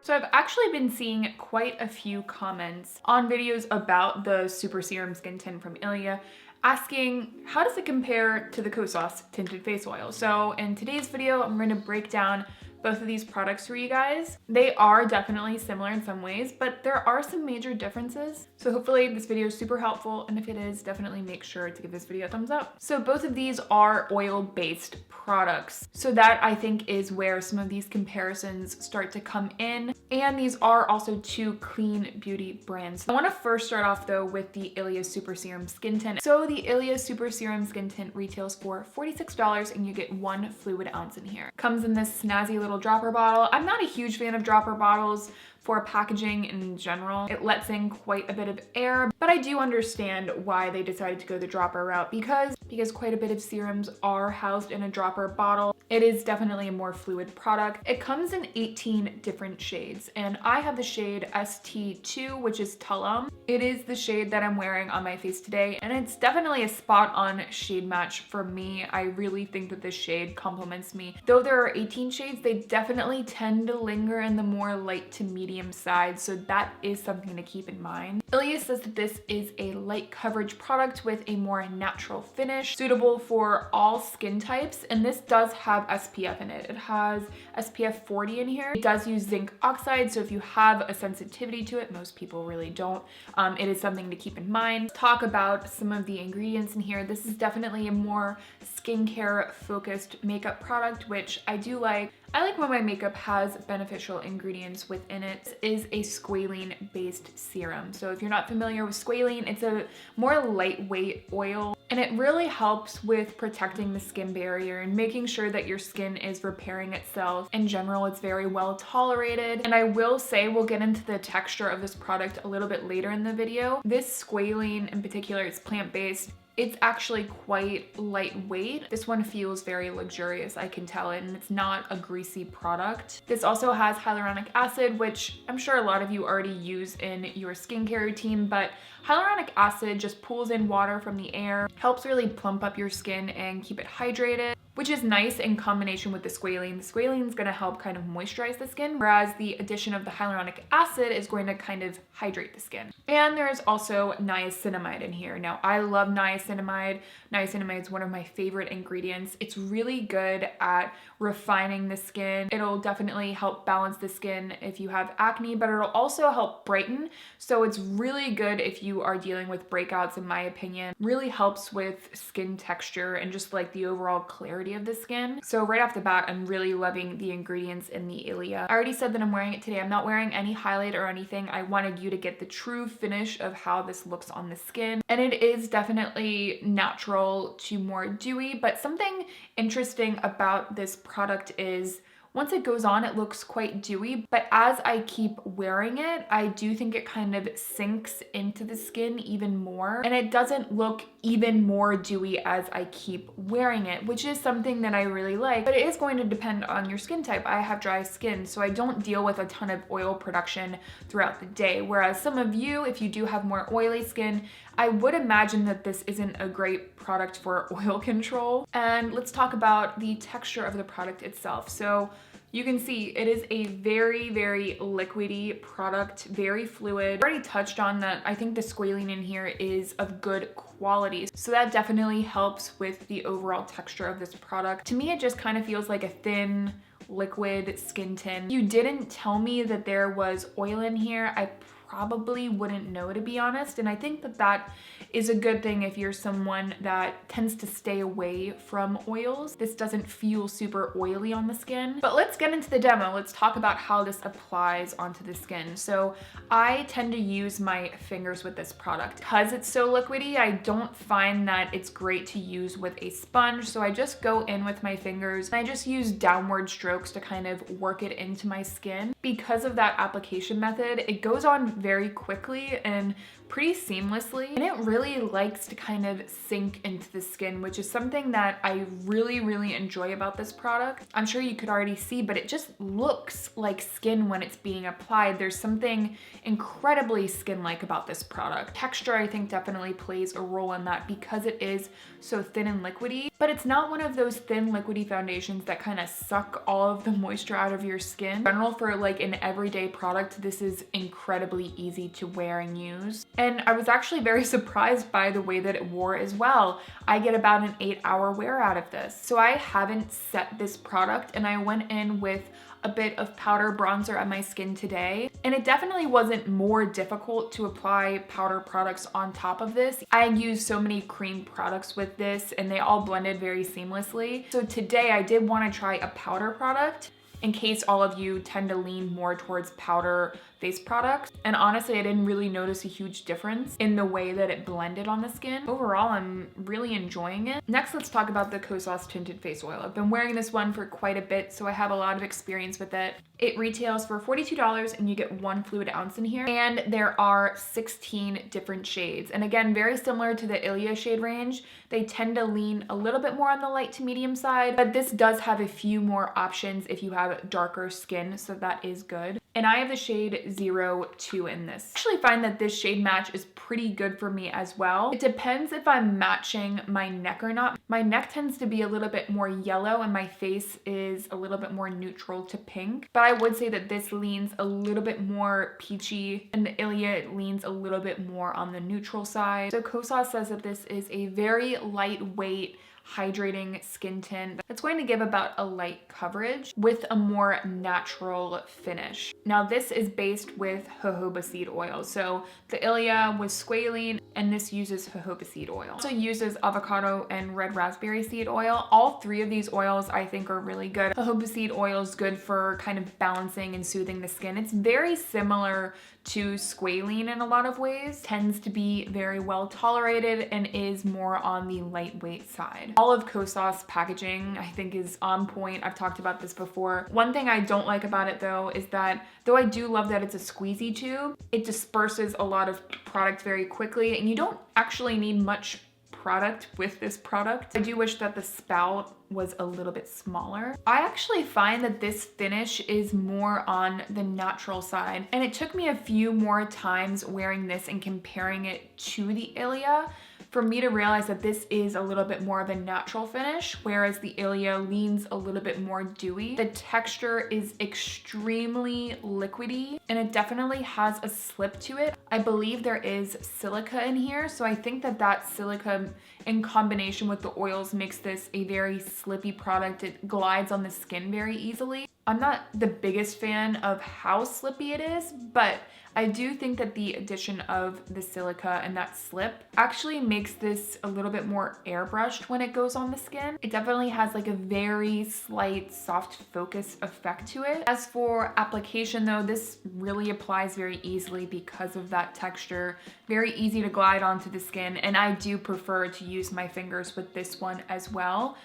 So I've actually been seeing quite a few comments on videos about the Super Serum Skin Tint from Ilia asking how does it compare to the Kosas Tinted Face Oil. So in today's video, I'm going to break down both of these products for you guys. They are definitely similar in some ways, but there are some major differences. So hopefully this video is super helpful, and if it is, definitely make sure to give this video a thumbs up. So both of these are oil-based products. So that I think is where some of these comparisons start to come in. And these are also two clean beauty brands. I want to first start off though with the Ilia Super Serum Skin Tint. So the Ilia Super Serum Skin Tint retails for $46 and you get 1 fluid ounce in here. Comes in this snazzy little dropper bottle. I'm not a huge fan of dropper bottles for packaging in general. It lets in quite a bit of air, but I do understand why they decided to go the dropper route because quite a bit of serums are housed in a dropper bottle. It is definitely a more fluid product. It comes in 18 different shades, and I have the shade ST2, which is Tulum. It is the shade that I'm wearing on my face today, and it's definitely a spot-on shade match for me. I really think that this shade complements me. Though there are 18 shades, they definitely tend to linger in the more light to medium side, so that is something to keep in mind. Ilia says that this is a light coverage product with a more natural finish, suitable for all skin types, and this does have SPF in it. It has SPF 40 in here. It does use zinc oxide, so if you have a sensitivity to it, most people really don't, it is something to keep in mind. Let's talk about some of the ingredients in here. This is definitely a more skincare focused makeup product, which I do like. I like when my makeup has beneficial ingredients within it. This is a squalene based serum. So if you're not familiar with squalene, it's a more lightweight oil, and it really helps with protecting the skin barrier and making sure that your skin is repairing itself. In general, it's very well tolerated. And I will say, we'll get into the texture of this product a little bit later in the video. This squalene in particular, it's plant-based. It's actually quite lightweight. This one feels very luxurious, I can tell it, and it's not a greasy product. This also has hyaluronic acid, which I'm sure a lot of you already use in your skincare routine, but hyaluronic acid just pulls in water from the air, helps really plump up your skin and keep it hydrated, which is nice in combination with the squalene. The squalene is going to help kind of moisturize the skin, whereas the addition of the hyaluronic acid is going to kind of hydrate the skin. And there's also niacinamide in here. Now, I love niacinamide. Niacinamide is one of my favorite ingredients. It's really good at refining the skin. It'll definitely help balance the skin if you have acne, but it'll also help brighten. So it's really good if you are dealing with breakouts, in my opinion. Really helps with skin texture and just like the overall clarity of the skin. So right off the bat, I'm really loving the ingredients in the Ilia. I already said that I'm wearing it today. I'm not wearing any highlight or anything. I wanted you to get the true finish of how this looks on the skin. And it is definitely natural to more dewy, but something interesting about this product is once it goes on, it looks quite dewy, but as I keep wearing it, I do think it kind of sinks into the skin even more, and it doesn't look even more dewy as I keep wearing it, which is something that I really like, but it is going to depend on your skin type. I have dry skin, so I don't deal with a ton of oil production throughout the day, whereas some of you, if you do have more oily skin, I would imagine that this isn't a great product for oil control. And let's talk about the texture of the product itself. So you can see it is a very, very liquidy product, very fluid. I already touched on that. I think the squalene in here is of good quality. So that definitely helps with the overall texture of this product. To me, it just kind of feels like a thin, liquid skin tint. You didn't tell me that there was oil in here. I probably wouldn't know, to be honest, and I think that that is a good thing if you're someone that tends to stay away from oils. This doesn't feel super oily on the skin. But let's get into the demo. Let's talk about how this applies onto the skin. So I tend to use my fingers with this product. Because it's so liquidy, I don't find that it's great to use with a sponge, so I just go in with my fingers and I just use downward strokes to kind of work it into my skin. Because of that application method, it goes on very quickly, and pretty seamlessly, and it really likes to kind of sink into the skin, which is something that I really enjoy about this product. I'm sure you could already see, but it just looks like skin when it's being applied. There's something incredibly skin-like about this product. Texture, I think, definitely plays a role in that because it is so thin and liquidy, but it's not one of those thin liquidy foundations that kind of suck all of the moisture out of your skin. In general, for like an everyday product, this is incredibly easy to wear and use. And I was actually very surprised by the way that it wore as well. I get about an 8-hour wear out of this. So I haven't set this product, and I went in with a bit of powder bronzer on my skin today, and it definitely wasn't more difficult to apply powder products on top of this. I used so many cream products with this and they all blended very seamlessly. So today I did want to try a powder product in case all of you tend to lean more towards powder face products. And honestly, I didn't really notice a huge difference in the way that it blended on the skin. Overall, I'm really enjoying it. Next, let's talk about the Kosas Tinted Face Oil. I've been wearing this one for quite a bit, so I have a lot of experience with it. It retails for $42 and you get 1 fluid ounce in here. And there are 16 different shades. And again, very similar to the Ilia shade range, they tend to lean a little bit more on the light to medium side, but this does have a few more options if you have darker skin, so that is good. And I have the shade 02 in this. I actually find that this shade match is pretty good for me as well. It depends if I'm matching my neck or not. My neck tends to be a little bit more yellow and my face is a little bit more neutral to pink. But I would say that this leans a little bit more peachy, and the Ilia leans a little bit more on the neutral side. So Kosas says that this is a very lightweight, hydrating skin tint that's going to give about a light coverage with a more natural finish. Now this is based with jojoba seed oil. So the Ilia was squalene and this uses jojoba seed oil. It also uses avocado and red raspberry seed oil. All three of these oils I think are really good. Jojoba seed oil is good for kind of balancing and soothing the skin. It's very similar to squalene in a lot of ways, tends to be very well tolerated and is more on the lightweight side. All of Kosas packaging I think is on point. I've talked about this before. One thing I don't like about it though is that though I do love that it's a squeezy tube, it disperses a lot of product very quickly and you don't actually need much product with this product. I do wish that the spout was a little bit smaller. I actually find that this finish is more on the natural side, and it took me a few more times wearing this and comparing it to the Ilia for me to realize that this is a little bit more of a natural finish, whereas the Ilia leans a little bit more dewy. The texture is extremely liquidy and it definitely has a slip to it. I believe there is silica in here, so I think that that silica in combination with the oils makes this a very slippy product. It glides on the skin very easily. I'm not the biggest fan of how slippy it is, but I do think that the addition of the silica and that slip actually makes this a little bit more airbrushed when it goes on the skin. It definitely has like a very slight soft focus effect to it. As for application though, this really applies very easily because of that texture. Very easy to glide onto the skin, and I do prefer to use my fingers with this one as well.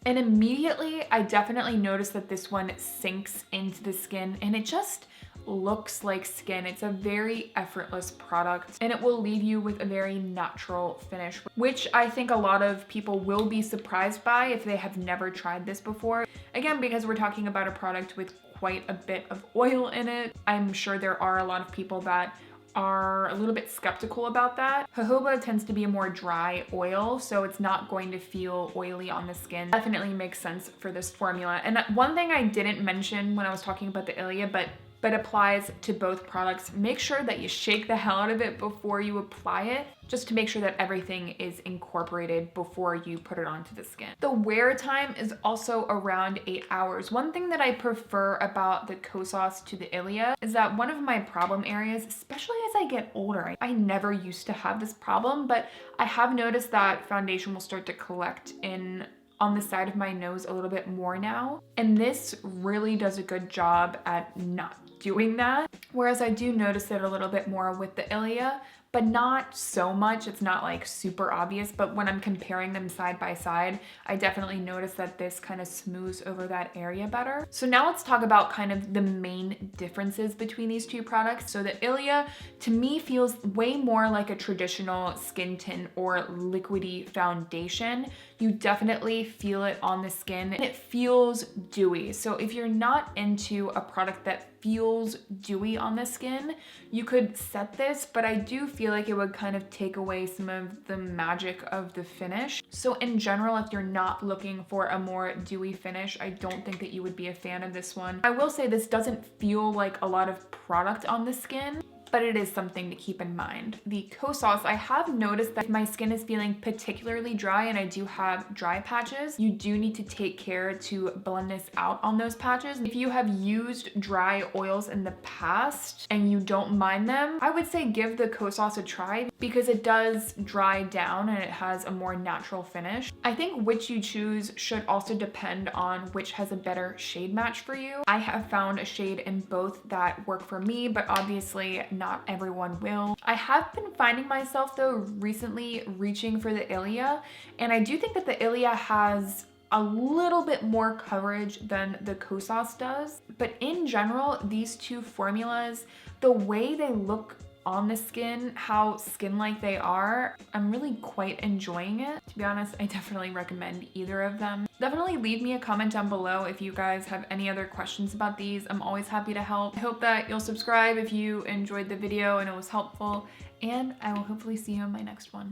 And immediately, I definitely noticed that this one sinks into the skin and it just looks like skin. It's a very effortless product and it will leave you with a very natural finish, which I think a lot of people will be surprised by if they have never tried this before. Again, because we're talking about a product with quite a bit of oil in it, I'm sure there are a lot of people that are a little bit skeptical about that. Jojoba tends to be a more dry oil, so it's not going to feel oily on the skin. Definitely makes sense for this formula. And one thing I didn't mention when I was talking about the Ilia, but applies to both products, make sure that you shake the hell out of it before you apply it, just to make sure that everything is incorporated before you put it onto the skin. The wear time is also around 8 hours. One thing that I prefer about the Kosas to the Ilia is that one of my problem areas, especially as I get older, I never used to have this problem, but I have noticed that foundation will start to collect on the side of my nose a little bit more now. And this really does a good job at not doing that. Whereas I do notice it a little bit more with the Ilia, but not so much. It's not like super obvious, but when I'm comparing them side by side, I definitely notice that this kind of smooths over that area better. So now let's talk about kind of the main differences between these two products. So the Ilia, to me, feels way more like a traditional skin tint or liquidy foundation. You definitely feel it on the skin and it feels dewy. So if you're not into a product that feels dewy on the skin, you could set this, but I do feel like it would kind of take away some of the magic of the finish. So in general, if you're not looking for a more dewy finish, I don't think that you would be a fan of this one. I will say this doesn't feel like a lot of product on the skin, but it is something to keep in mind. The Kosas, I have noticed that if my skin is feeling particularly dry and I do have dry patches, you do need to take care to blend this out on those patches. If you have used dry oils in the past and you don't mind them, I would say give the Kosas a try because it does dry down and it has a more natural finish. I think which you choose should also depend on which has a better shade match for you. I have found a shade in both that work for me, but obviously not everyone will. I have been finding myself though recently reaching for the Ilia, and I do think that the Ilia has a little bit more coverage than the Kosas does. But in general, these two formulas, the way they look on the skin, how skin-like they are, I'm really quite enjoying it. To be honest, I definitely recommend either of them. Definitely leave me a comment down below if you guys have any other questions about these. I'm always happy to help. I hope that you'll subscribe if you enjoyed the video and it was helpful, and I will hopefully see you in my next one.